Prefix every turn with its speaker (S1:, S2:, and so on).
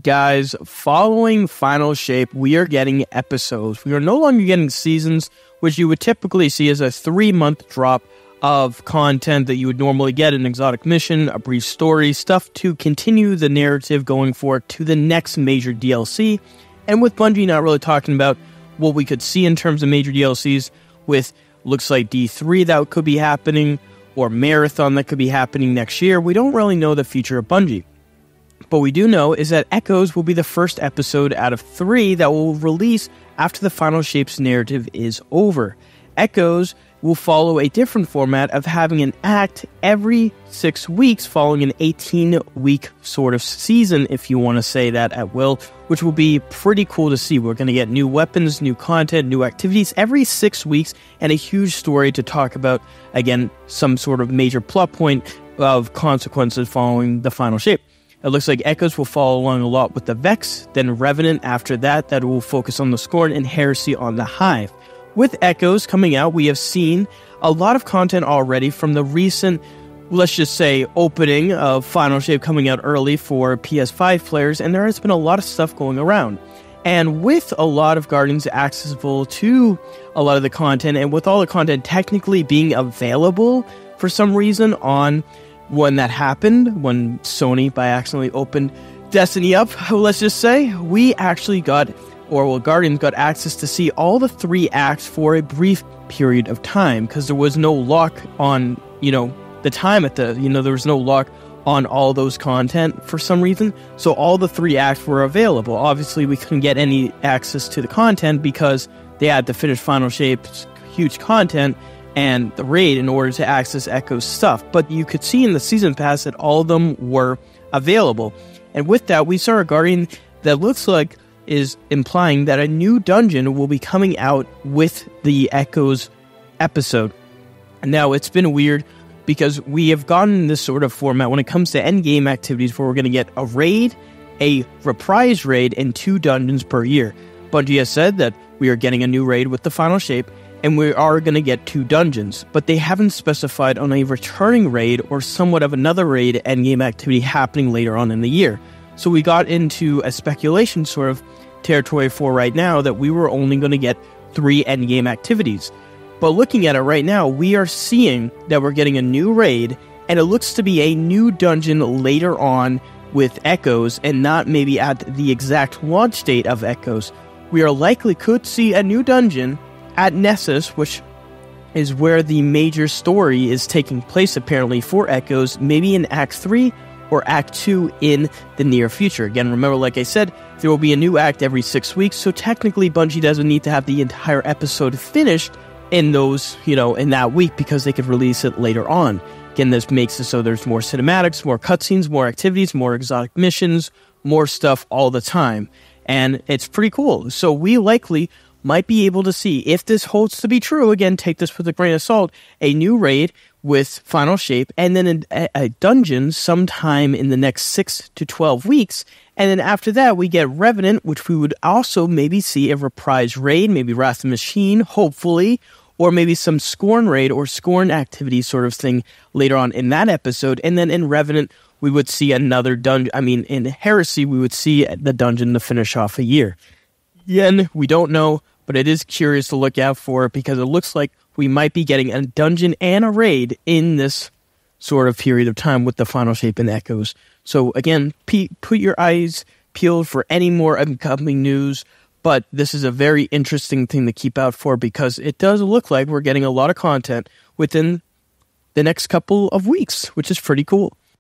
S1: Guys, following Final Shape, we are getting episodes. We are no longer getting seasons, which you would typically see as a 3-month drop of content that you would normally get an exotic mission, a brief story, stuff to continue the narrative going forward to the next major DLC. And with Bungie not really talking about what we could see in terms of major DLCs with looks like D3 that could be happening or Marathon that could be happening next year, we don't really know the future of Bungie. But we do know is that Echoes will be the first episode out of 3 that will release after the Final Shape's narrative is over. Echoes will follow a different format of having an act every 6 weeks following an 18-week sort of season, if you want to say that at will, which will be pretty cool to see. We're going to get new weapons, new content, new activities every 6 weeks, and a huge story to talk about, again, some sort of major plot point of consequences following the Final Shape. It looks like Echoes will follow along a lot with the Vex, then Revenant after that will focus on the Scorn, and Heresy on the Hive. With Echoes coming out, we have seen a lot of content already from the recent, let's just say, opening of Final Shape coming out early for PS5 players, and there has been a lot of stuff going around. And with a lot of Guardians accessible to a lot of the content, and with all the content technically being available for some reason on when that happened, when Sony by accidentally opened Destiny up, let's just say, we actually got, Guardians got access to see all the 3 acts for a brief period of time, because there was no lock on, the time at the, there was no lock on all those content for some reason, so all the 3 acts were available. Obviously, we couldn't get any access to the content because they had to finish Final Shape's huge content and the raid in order to access Echo's stuff. But you could see in the Season Pass that all of them were available. And with that, we saw a Guardian that looks like is implying that a new dungeon will be coming out with the Echoes episode. And now, it's been weird because we have gotten this sort of format when it comes to endgame activities where we're going to get a raid, a reprise raid, and 2 dungeons per year. Bungie has said that we are getting a new raid with the Final Shape, and we are going to get 2 dungeons, but they haven't specified on a returning raid or somewhat of another raid endgame activity happening later on in the year. So we got into a speculation sort of territory for right now that we were only going to get 3 endgame activities. But looking at it right now, we are seeing that we're getting a new raid, and it looks to be a new dungeon later on with Echoes, and not maybe at the exact launch date of Echoes. We are likely could see a new dungeon at Nessus, which is where the major story is taking place apparently for Echoes, maybe in Act 3 or Act 2 in the near future. Again, remember, like I said, there will be a new act every 6 weeks, so technically Bungie doesn't need to have the entire episode finished in those, in that week, because they could release it later on. Again, this makes it so there's more cinematics, more cutscenes, more activities, more exotic missions, more stuff all the time. And it's pretty cool. So we likely might be able to see, if this holds to be true, again, take this with a grain of salt, a new raid with Final Shape, and then a dungeon sometime in the next 6 to 12 weeks, and then after that, we get Revenant, which we would also maybe see a reprise raid, maybe Wrath of the Machine, hopefully, or maybe some Scorn raid or Scorn activity sort of thing later on in that episode, and then in Revenant, we would see another dungeon, in Heresy, we would see the dungeon to finish off a year. Again, we don't know, but it is curious to look out for, because it looks like we might be getting a dungeon and a raid in this sort of period of time with the Final Shape and Echoes. So again, put your eyes peeled for any more upcoming news, but this is a very interesting thing to keep out for, because it does look like we're getting a lot of content within the next couple of weeks, which is pretty cool.